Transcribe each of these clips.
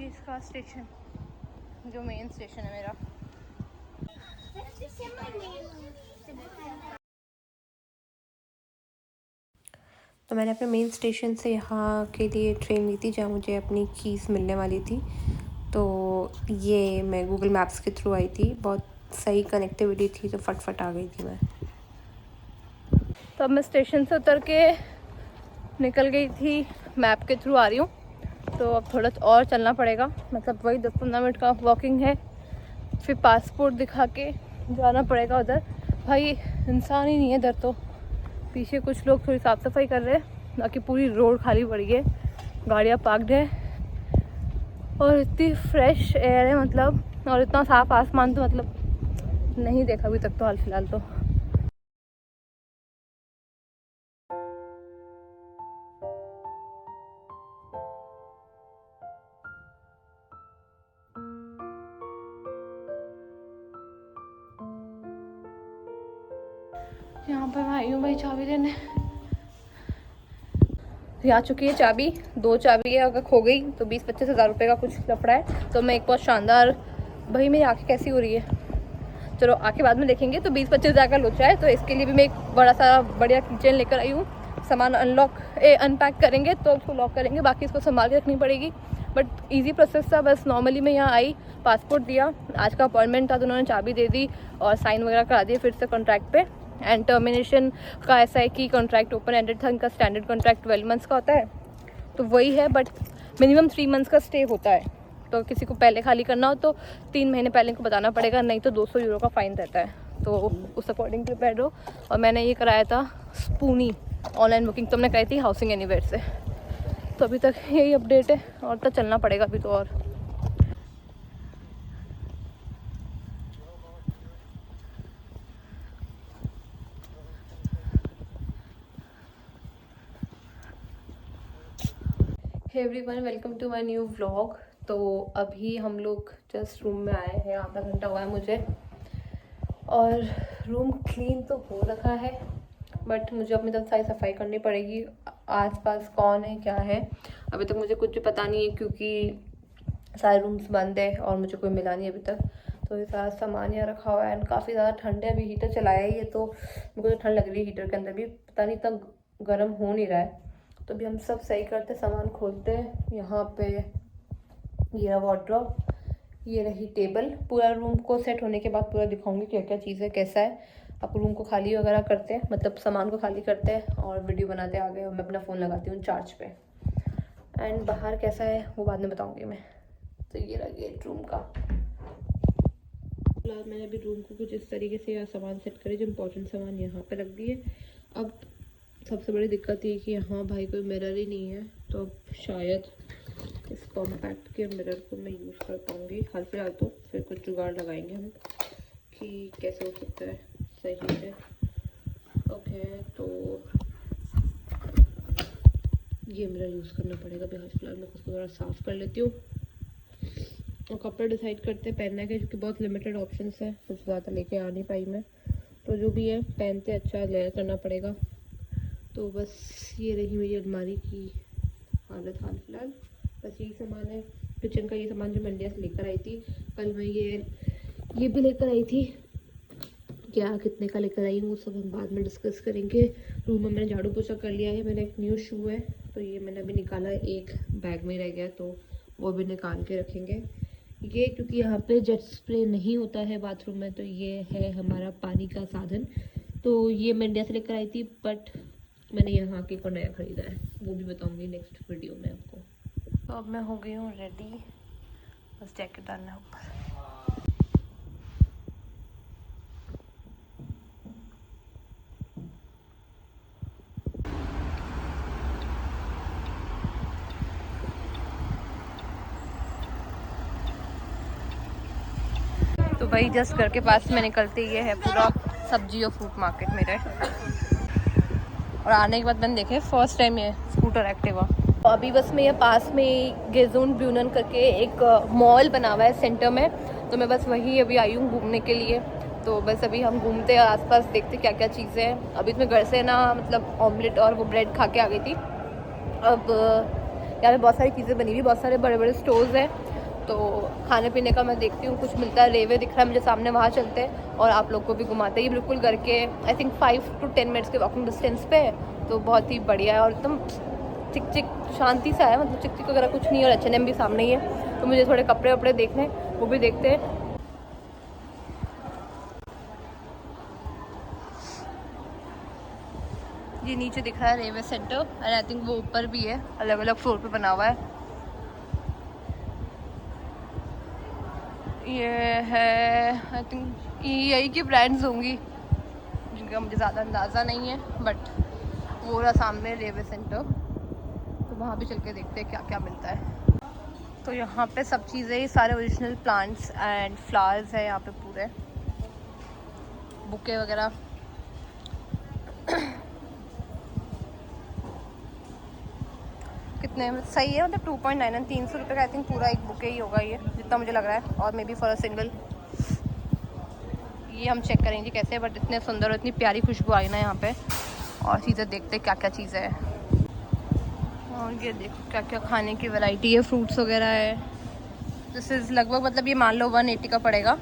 इसका स्टेशन, जो main station है मेरा। तो मैंने अपने मेन स्टेशन से यहाँ के लिए ट्रेन ली थी जहाँ मुझे अपनी कीज़ मिलने वाली थी। तो ये मैं गूगल मैप्स के थ्रू आई थी, बहुत सही कनेक्टिविटी थी तो फटफट आ गई थी मैं। तो अब मैं स्टेशन से उतर के निकल गई थी, मैप के थ्रू आ रही हूँ। तो अब थोड़ा और चलना पड़ेगा, मतलब वही 10-15 मिनट का वॉकिंग है। फिर पासपोर्ट दिखा के जाना पड़ेगा उधर। भाई इंसान ही नहीं है इधर, तो पीछे कुछ लोग थोड़ी साफ़ सफाई कर रहे हैं, बाकी पूरी रोड खाली पड़ी है, गाड़ियाँ पार्क्ड है और इतनी फ्रेश एयर है मतलब, और इतना साफ आसमान तो मतलब नहीं देखा अभी तक तो हाल फिलहाल तो। यहाँ पर मैं आई हूँ भाई चाबी देने। आ चुकी है चाबी, 2 चाबी है, अगर खो गई तो 20-25 हज़ार रुपये का कुछ लफड़ा है। तो मैं एक बहुत शानदार, भाई मेरी आँखें कैसी हो रही है, चलो आके बाद में देखेंगे। तो 20-25 हज़ार का लोचा है, तो इसके लिए भी मैं एक बड़ा सा बढ़िया किचन लेकर आई हूँ। सामान अनपैक करेंगे तो उसको लॉक करेंगे, बाकी इसको संभाल के रखनी पड़ेगी। बट इजी प्रोसेस था, बस नॉर्मली मैं यहाँ आई, पासपोर्ट दिया, आज का अपॉइंटमेंट था तो उन्होंने चाबी दे दी और साइन वगैरह करा दिए फिर से कॉन्ट्रैक्ट पे। एंड टर्मिनेशन का ऐसा है कि कॉन्ट्रैक्ट ओपन एंडेड था, इनका स्टैंडर्ड कॉन्ट्रैक्ट 12 मंथ्स का होता है, तो वही है, बट मिनिमम 3 मंथ्स का स्टे होता है। तो किसी को पहले खाली करना हो तो 3 महीने पहले को बताना पड़ेगा, नहीं तो 200 यूरो का फ़ाइन रहता है। तो उस अकॉर्डिंग प्रिपेयर रहो। और मैंने ये कराया था स्पूनी ऑनलाइन बुकिंग, तो हमने कराई थी हाउसिंग एनीवेयर से। तो अभी तक यही अपडेट है, और तो चलना पड़ेगा अभी तो। और hey everyone, welcome to my new vlog. तो अभी हम लोग जस्ट रूम में आए हैं, आधा घंटा हुआ है मुझे, और रूम क्लीन तो हो रखा है, बट मुझे अपनी तरफ सारी सफाई करनी पड़ेगी। आसपास कौन है क्या है अभी तक मुझे कुछ भी पता नहीं है, क्योंकि सारे रूम्स बंद है और मुझे कोई मिला नहीं अभी तक। तो ये सारा सामान यहाँ रखा हुआ है, एंड काफ़ी ज़्यादा ठंड है। अभी हीटर चलाया ही है तो मेरे को तो ठंड लग रही है हीटर के अंदर भी, पता नहीं इतना गर्म हो नहीं रहा है। तो अभी हम सब सही करते, सामान खोलते हैं। यहाँ पे ये रहा वार्डरोब, ये रही टेबल। पूरा रूम को सेट होने के बाद पूरा दिखाऊंगी क्या क्या चीज़ है, कैसा है। आप रूम को खाली वगैरह करते हैं, मतलब सामान को खाली करते हैं और वीडियो बनाते आगे, और मैं अपना फ़ोन लगाती हूँ चार्ज पे। एंड बाहर कैसा है वो बाद में बताऊँगी मैं। तो ये रहा गेट रूम का। फिलहाल मैंने अभी रूम को कुछ इस तरीके से सामान सेट करे, जो इम्पोर्टेंट सामान यहाँ पे रख दिए। अब सबसे बड़ी दिक्कत ये कि यहाँ भाई कोई मिरर ही नहीं है, तो अब शायद इस कॉम्पैक्ट के मिरर को मैं यूज़ कर पाऊँगी। हाल फिलहाल तो फिर कुछ जुगाड़ लगाएंगे हम कि कैसे हो सकता है सही है। ओके, तो ये मिरर यूज़ करना पड़ेगा। अभी हाल फिलहाल मैं उसको थोड़ा साफ़ कर लेती हूँ और कपड़े डिसाइड करते हैं पहनने के, क्योंकि बहुत लिमिटेड ऑप्शंस है, कुछ ज़्यादा लेके आ नहीं पाई मैं। तो जो भी है पहनते अच्छा लेयर करना पड़ेगा। तो बस ये रही मेरी अलमारी की हालत हाल फिलहाल। बस यही सामान है किचन का, ये सामान जो मैं इंडिया से लेकर आई थी। कल मैं ये भी लेकर आई थी, क्या कितने का लेकर आई हूँ वो सब हम बाद में डिस्कस करेंगे। रूम में मैंने झाड़ू पोछा कर लिया है। मेरा एक न्यू शू है तो ये मैंने अभी निकाला, एक बैग में रह गया तो वो भी निकाल के रखेंगे। ये क्योंकि यहाँ पे जेट स्प्रे नहीं होता है बाथरूम में, तो ये है हमारा पानी का साधन। तो ये मैं इंडिया से लेकर आई थी, बट मैंने यहाँ के को नया ख़रीदा है, वो भी बताऊँगी नेक्स्ट वीडियो में आपको। तो अब मैं हो गई हूँ रेडी, बस जैकेट डालना है ऊपर। तो भाई जस्ट घर के पास में निकलते ये है पूरा सब्जी और फ्रूट मार्केट मेरे, और आने के बाद मैंने देखे फर्स्ट टाइम ये स्कूटर एक्टिवा। तो अभी बस मैं ये पास में गेजून ब्यूनन करके एक मॉल बना हुआ है सेंटर में, तो मैं बस वही अभी आई हूँ घूमने के लिए। तो बस अभी हम घूमते हैं आसपास, देखते क्या क्या चीज़ें हैं। अभी तो मैं घर से ना मतलब ऑमलेट और वो ब्रेड खा के आ गई थी। अब यहाँ पे बहुत सारी चीज़ें बनी हुई, बहुत सारे बड़े बड़े स्टोर्स हैं, तो खाने पीने का मैं देखती हूँ, कुछ मिलता है। रेवे दिख रहा है मुझे सामने, वहाँ चलते हैं और आप लोग को भी घुमाते हैं। ये बिल्कुल घर के आई थिंक 5 to 10 मिनट्स के वॉकिंग डिस्टेंस पे है, तो बहुत ही बढ़िया है और एकदम चिक चिक शांति सा है, मतलब चिक चिक वगैरह कुछ नहीं है। और H&M भी सामने ही है, तो मुझे थोड़े कपड़े वपड़े देखने, वो भी देखते हैं। ये नीचे दिख रहा है रेवे सेंटर एंड आई थिंक वो ऊपर भी है, अलग अलग फ्लोर पे बना हुआ है। ये है आई थिंक यही की ब्रांड्स होंगी जिनका मुझे ज़्यादा अंदाज़ा नहीं है, बट वो रहा सामने रेवे सेंटर, तो वहाँ भी चल के देखते हैं क्या क्या मिलता है। तो यहाँ पे सब चीज़ें, सारे ओरिजिनल प्लांट्स एंड फ्लावर्स है यहाँ पे पूरे, बुके वगैरह। कितने सही है, मतलब 2.9 300 रुपये का आई थिंक पूरा एक बुके ही होगा ये, जितना मुझे लग रहा है, और may be for a single. ये हम चेक करेंगे कैसे, बट इतने सुंदर और इतनी प्यारी खुशबू आई ना यहाँ पे। और चीज़ें देखते क्या क्या चीज़ें है। और ये देखो क्या क्या खाने की वैरायटी है, फ्रूट्स वगैरह है। दिस इज़ लगभग मतलब ये मान लो 180 का पड़ेगा।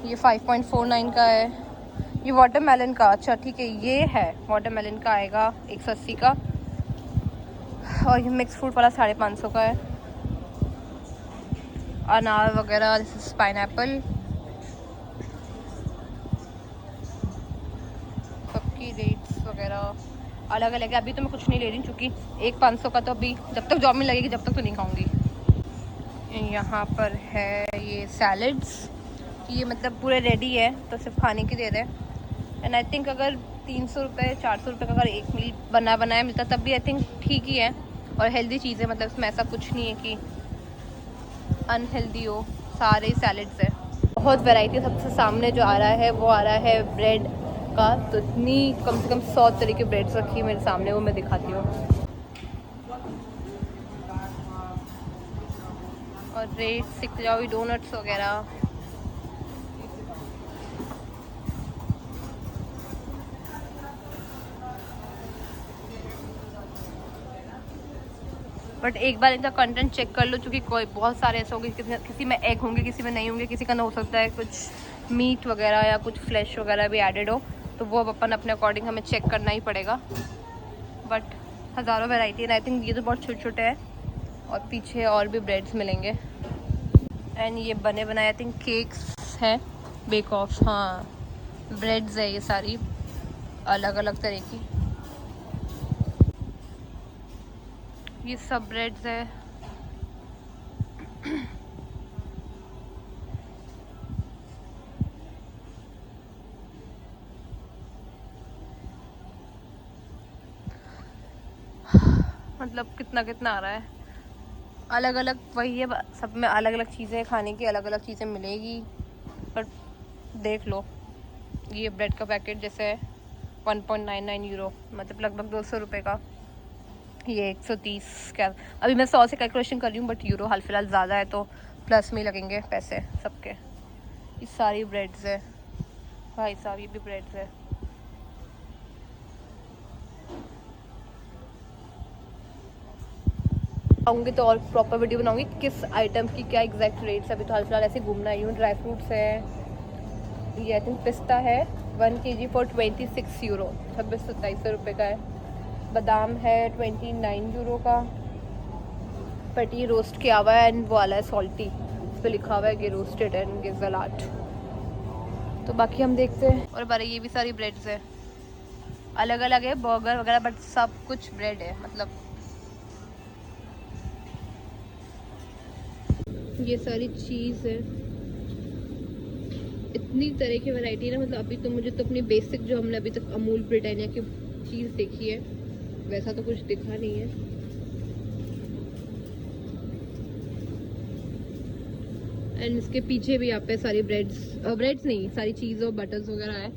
ये 5.49 का है। ये वाटरमेलन का, अच्छा ठीक है, ये है वाटरमेलन का आएगा 180 का। और ये मिक्स फ्रूट वाला 550 का है। अनार वगैरह, दिस इज पाइनएप्पल। सबकी रेट्स वगैरह अलग अलग है। अभी तो मैं कुछ नहीं ले रही हूँ, क्योंकि एक 500 का तो अभी जब तक जॉब में लगेगी जब तक तो नहीं खाऊंगी। यहाँ पर है ये सैलड्स, ये मतलब पूरे रेडी है, तो सिर्फ खाने की दे रहे हैं। एंड आई थिंक अगर 300 रुपये 400 रुपये का अगर एक मील बना बनाया मिलता तब भी आई थिंक ठीक ही है। और हेल्दी चीज़ें, मतलब इसमें ऐसा कुछ नहीं है कि अनहेल्दी हो, सारे ही सैलड्स है। बहुत वैरायटी। सबसे सामने जो आ रहा है वो आ रहा है ब्रेड का, तो इतनी कम से कम 100 तरह की ब्रेड्स रखी है मेरे सामने, वो मैं दिखाती हूँ। और रेट सीख जाओ, डोनट्स वगैरह। बट एक बार इनका कंटेंट चेक कर लो, क्योंकि कोई बहुत सारे ऐसे होंगे, किसी में एग होंगे, किसी में नहीं होंगे, किसी का ना हो सकता है कुछ मीट वगैरह या कुछ फ्लैश वगैरह भी एडेड हो, तो वो अब अपन अपने अकॉर्डिंग हमें चेक करना ही पड़ेगा। बट हज़ारों वैरायटी है। आई थिंक ये तो बहुत छोटे छोटे हैं, और पीछे और भी ब्रेड्स मिलेंगे। एंड ये बने बनाए आई थिंक केक्स हैं, बेक ऑफ, हाँ ब्रेड्स है ये सारी अलग अलग तरह की। ये सब ब्रेड्स है। मतलब कितना कितना आ रहा है, अलग अलग वही है, सब में अलग अलग चीज़ें खाने की, अलग अलग चीज़ें मिलेगी। पर देख लो, ये ब्रेड का पैकेट जैसे है 1.99 यूरो, मतलब लगभग 200 रुपये का। ये 130 क्या, अभी मैं 100 से कैलकुलेशन कर रही हूँ, बट यूरो हाल फिलहाल ज़्यादा है, तो प्लस में लगेंगे पैसे सबके। ये सारी ब्रेड्स है भाई साहब, ये भी ब्रेड्स है। आऊँगी तो और प्रॉपर वीडियो बनाऊँगी किस आइटम की क्या एग्जैक्ट रेट्स। अभी तो हाल फिलहाल ऐसे घूमना आई हूँ। ड्राई फ्रूट्स है, ये आई थिंक पिस्ता है 1 kg फॉर 26 यूरो, 26-27 रुपये का है। बादाम है 29 यूरो का। पटी रोस्ट किया हुआ है एंड वो वाला है सॉल्टी, इस पर लिखा हुआ है कि roasted and gives a lot. तो बाकी हम देखते हैं। और बारे ये भी सारी ब्रेड्स है, अलग अलग है बर्गर वगैरह, बट सब कुछ ब्रेड है। मतलब ये सारी चीज़ है, इतनी तरह की वैरायटी है ना। मतलब अभी तो मुझे तो अपनी बेसिक जो हमने अभी तक अमूल ब्रिटानिया की चीज़ देखी है, वैसा तो कुछ दिखा नहीं है। एंड इसके पीछे भी यहाँ पे सारी ब्रेड्स नहीं, सारी चीज़ और बटर्स वगैरह है।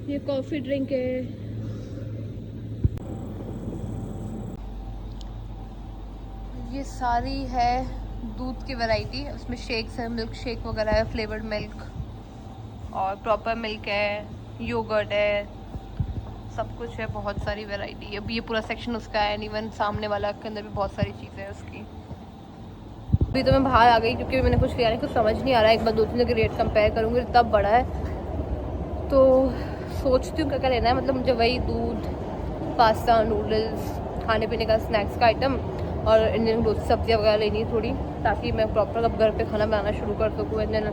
ये कॉफ़ी ड्रिंक है। ये सारी है दूध की वैरायटी, उसमें शेक्स है, मिल्क शेक वगैरह है, फ्लेवर्ड मिल्क और प्रॉपर मिल्क है, योगर्ट है, सब कुछ है, बहुत सारी वैरायटी है। अभी ये पूरा सेक्शन उसका है, इवन सामने वाला के अंदर भी बहुत सारी चीज़ें हैं उसकी। अभी तो मैं बाहर आ गई क्योंकि मैंने कुछ लिया नहीं, कुछ समझ नहीं आ रहा है। एक बार 2-3 जगह रेट कंपेयर करूँगी, इतना बड़ा है तो सोचती हूँ क्या क्या लेना है। मतलब मुझे वही दूध, पास्ता, नूडल्स, खाने पीने का स्नैक्स का आइटम और इंडियन ग्रोसरी सब्जियाँ वगैरह लेनी है थोड़ी, ताकि मैं प्रॉपर अब घर पे खाना बनाना शुरू कर सकूँ। एंड देन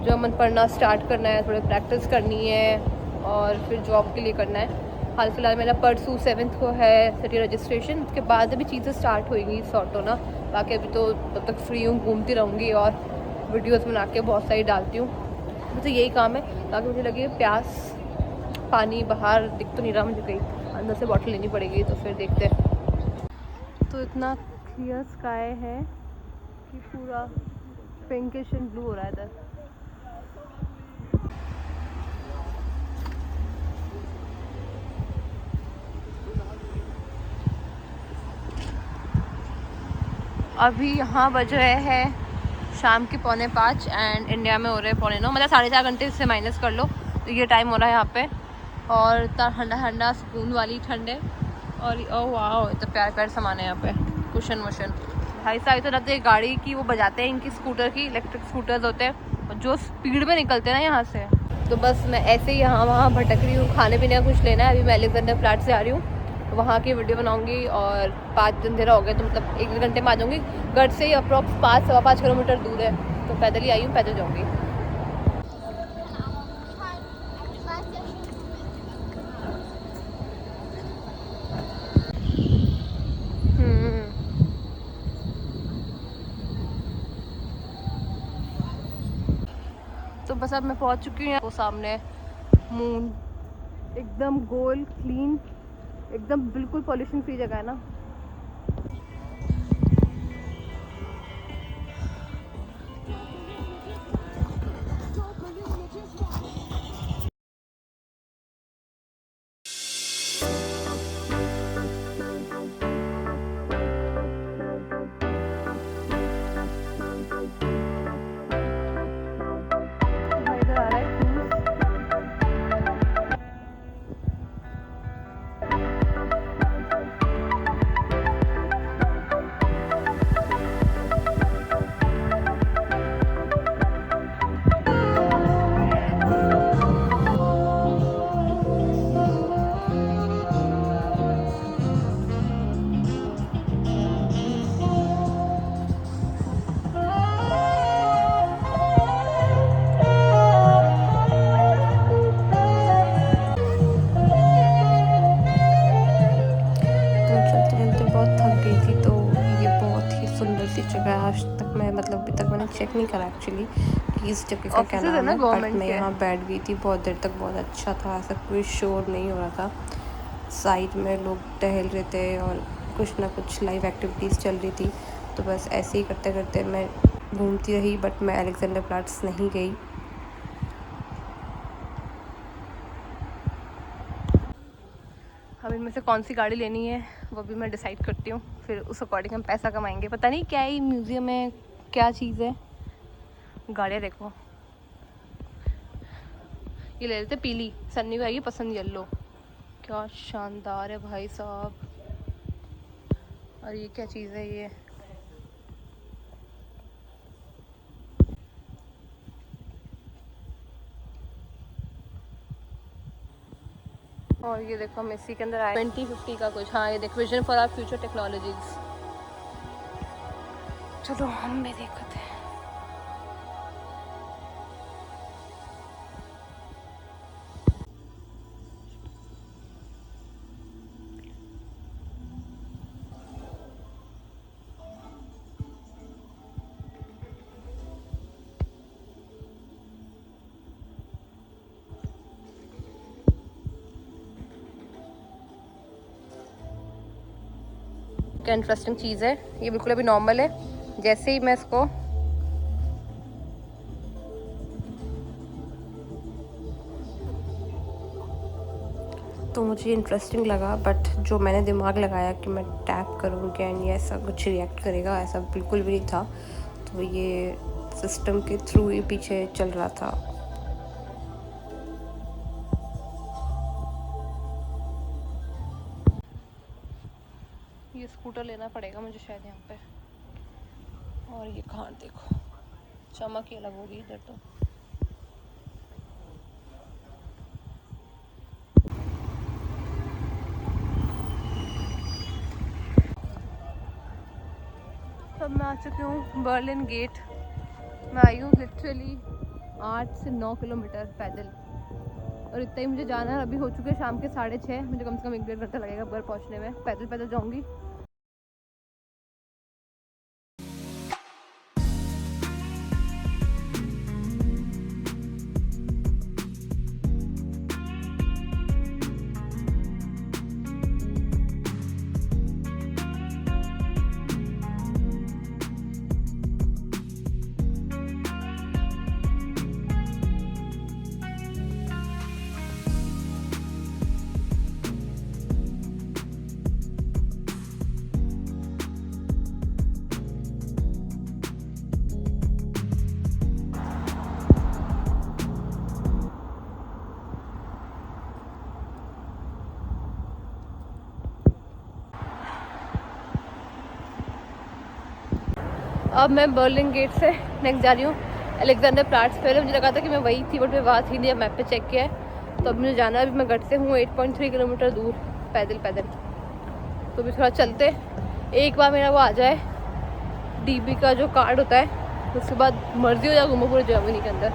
जो मन पढ़ना स्टार्ट करना है, थोड़ी प्रैक्टिस करनी है और फिर जॉब के लिए करना है। हाल फिलहाल मेरा परसों 7th को है सिटी रजिस्ट्रेशन, उसके बाद अभी चीज़ें स्टार्ट होएंगी सॉर्ट होना। बाकी अभी तो तब तक फ्री हूँ, घूमती रहूँगी और वीडियोस बना के बहुत सारी डालती हूँ। मुझे यही काम है, ताकि मुझे लगे प्यास, पानी बाहर दिख तो नहीं रहा मुझे, कहीं अंदर से बॉटल लेनी पड़ेगी। तो फिर देखते हैं। तो इतना क्लियर स्काई है कि पूरा पिंकिश एंड ब्लू हो रहा है इधर। अभी यहाँ बज रहे हैं शाम के 4:45 एंड इंडिया में हो रहे हैं 9:15, मतलब 4.5 घंटे से माइनस कर लो तो ये टाइम हो रहा है यहाँ पे। और इतना ठंडा ठंडा सुकून वाली ठंड है। और ओह वाह, इतना प्यार प्यार सामान है यहाँ पे, कुशन वुशन। भाई साहब तो रहते हैं गाड़ी की, वो बजाते हैं इनकी स्कूटर की, इलेक्ट्रिक स्कूटर्स होते हैं और जो स्पीड में निकलते हैं ना यहाँ से। तो बस मैं ऐसे ही यहाँ वहाँ भटक रही हूँ, खाने पीने का कुछ लेना है। अभी मैं अलेक्जेंडर फ्लैट से आ रही हूँ, वहाँ की वीडियो बनाऊंगी। और 5 दिन अंधेरा हो गया तो मतलब 1 घंटे में आ जाऊँगी। घर से ही अप्रॉक्स 5-5.25 किलोमीटर दूर है, तो पैदल ही आई हूँ, पैदल जाऊँगी। तो बस अब मैं पहुँच चुकी हूँ। वो सामने मून, एकदम गोल, क्लीन, एकदम बिल्कुल पॉल्यूशन फ्री जगह है ना। आज तक मैं मतलब अभी तक मैंने चेक नहीं करा एक्चुअली कि इस जगह का क्या नाम है, बट मैं यहाँ बैठ गई थी बहुत देर तक, बहुत अच्छा था, ऐसा कोई शोर नहीं हो रहा था। साइड में लोग टहल रहे थे और कुछ ना कुछ लाइव एक्टिविटीज़ चल रही थी। तो बस ऐसे ही करते करते मैं घूमती रही, बट मैं अलेक्जेंडर फ्लैट्स नहीं गई। अब इनमें से कौन सी गाड़ी लेनी है वो भी मैं डिसाइड करती हूँ, फिर उस अकॉर्डिंग हम पैसा कमाएंगे। पता नहीं क्या ही म्यूज़ियम में क्या चीज़ है। गाड़ियाँ देखो, ये ले लेते पीली, सन्नी को आएगी पसंद येलो। क्या शानदार है भाई साहब। और ये क्या चीज़ है ये, और ये देखो हम इसी के अंदर आए 2050 का कुछ। हाँ ये देखो, vision for our future technologies. चलो हम भी देखते हैं। क्या इंटरेस्टिंग चीज़ है ये, बिल्कुल अभी नॉर्मल है। जैसे ही मैं इसको तो मुझे इंटरेस्टिंग लगा, बट जो मैंने दिमाग लगाया कि मैं टैप करूँगी एंड ये ऐसा कुछ रिएक्ट करेगा, ऐसा बिल्कुल भी नहीं था। तो ये सिस्टम के थ्रू ही पीछे चल रहा था। स्कूटर लेना पड़ेगा मुझे शायद यहाँ पे। और ये घाट देखो, चमक ही अलग होगी इधर तो। अब मैं आ चुकी हूँ बर्लिन गेट। मैं आई हूँ लिटरली 8 से 9 किलोमीटर पैदल, और इतना ही मुझे जाना है। अभी हो चुके हैं शाम के 6:30, मुझे कम से कम 1-1.5 घंटा लगेगा घर पहुँचने में। पैदल पैदल जाऊँगी। अब मैं बर्लिन गेट से नेक्स्ट जा रही हूँ अलेक्जेंडर प्लाट्स। पहले मुझे लगा था कि मैं वही थी, बट मैं वहाँ थी नहीं। अब मैप पे चेक किया है तो अब मुझे जाना है। अभी मैं गट से हूँ 8.3 किलोमीटर दूर पैदल पैदल। तो अभी थोड़ा चलते, एक बार मेरा वो आ जाए DB का जो कार्ड होता है, उसके बाद मर्जी हो जाए घूमो पूरे जर्मनी के अंदर,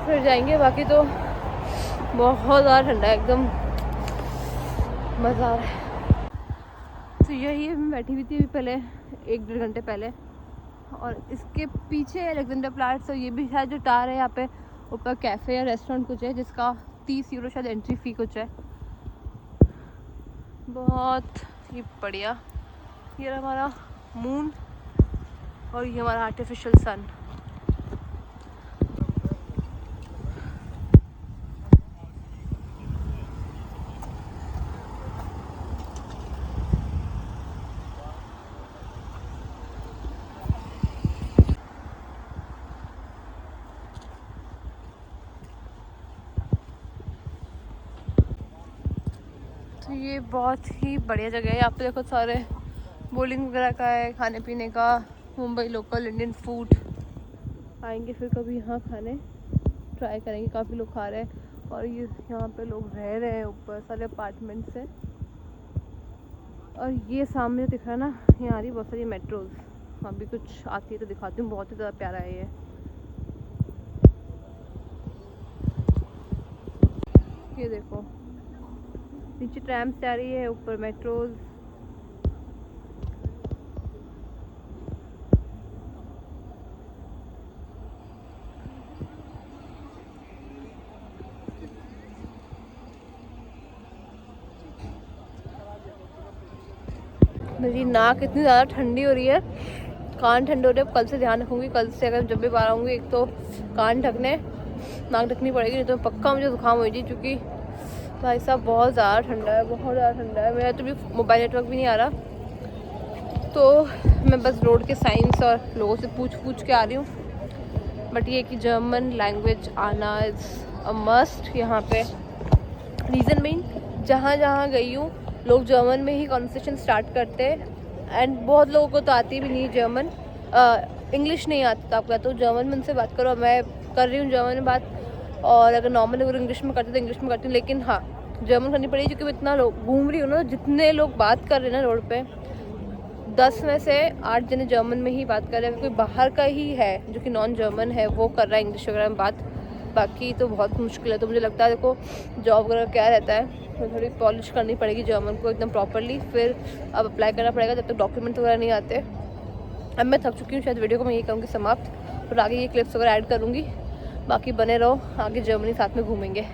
फिर जाएंगे। बाकी तो बहुत ज़्यादा ठंडा है, एकदम मज़ा आ रहा है। तो यही मैं बैठी हुई थी अभी पहले 1-1.5 घंटे पहले, और इसके पीछे अलेक्जेंडर प्लाट्स। और ये भी शायद जो टार है यहाँ पे ऊपर कैफ़े या रेस्टोरेंट कुछ है, जिसका 30 यूरो शायद एंट्री फ़ी कुछ है। बहुत ही बढ़िया। ये हमारा मून और ये हमारा आर्टिफिशियल सन। तो ये बहुत ही बढ़िया जगह है। यहाँ पे देखो सारे बोलिंग वगैरह का है, खाने पीने का, मुंबई लोकल इंडियन फूड। आएंगे फिर कभी यहाँ खाने, ट्राई करेंगे। काफ़ी लोग खा रहे हैं, और ये यहाँ पे लोग रह रहे हैं ऊपर सारे अपार्टमेंट्स हैं। और ये सामने दिख रहा है ना, यहाँ आ रही बहुत सारी मेट्रोज। वहाँ भी कुछ आती है तो दिखाती हूँ। बहुत ही ज़्यादा प्यारा है ये देखो, नीचे ट्रैम से आ रही है, ऊपर मेट्रोज। मेरी नाक इतनी ज़्यादा ठंडी हो रही है, कान ठंडे हो रहे हैं। कल से ध्यान रखूँगी, कल से अगर जब भी बाहर आऊँगी एक तो कान ढकने, नाक ढकनी पड़ेगी, नहीं तो पक्का मुझे जुकाम हो जाएगी। क्योंकि भाई साहब बहुत ज़्यादा ठंडा है, बहुत ज़्यादा ठंडा है। मेरा तो भी मोबाइल नेटवर्क भी नहीं आ रहा, तो मैं बस रोड के साइंस और लोगों से पूछ के आ रही हूँ। बट ये कि जर्मन लैंग्वेज आना इज़ अ मस्ट यहाँ पे। रीज़न मीन जहाँ गई हूँ लोग जर्मन में ही कॉन्वर्सेशन स्टार्ट करते हैं। एंड बहुत लोगों को तो आती भी नहीं जर्मन, इंग्लिश नहीं आती। तो आप कहते हो जर्मन में उनसे बात करो। मैं कर रही हूँ जर्मन में बात, और अगर नॉर्मल अगर इंग्लिश में करती तो इंग्लिश में करती हूँ। लेकिन हाँ, जर्मन करनी पड़ेगी क्योंकि मैं इतना लोग घूम रही हूँ ना, जितने लोग बात कर रहे हैं ना रोड पे, 10 में से 8 जने जर्मन में ही बात कर रहे हैं। कोई बाहर का ही है जो कि नॉन जर्मन है, वो कर रहा है इंग्लिश वगैरह में बात। बाकी तो बहुत मुश्किल है। तो मुझे लगता है देखो जॉब वगैरह क्या रहता है, तो थोड़ी पॉलिश करनी पड़ेगी जर्मन को एकदम प्रॉपरली, फिर अब अप्लाई करना पड़ेगा जब तक डॉक्यूमेंट वगैरह नहीं आते। अब मैं थक चुकी हूँ, शायद वीडियो को मैं ये कहूँगी समाप्त, और आगे ये क्लिप्स वगैरह ऐड करूँगी। बाकी बने रहो, आगे जर्मनी साथ में घूमेंगे।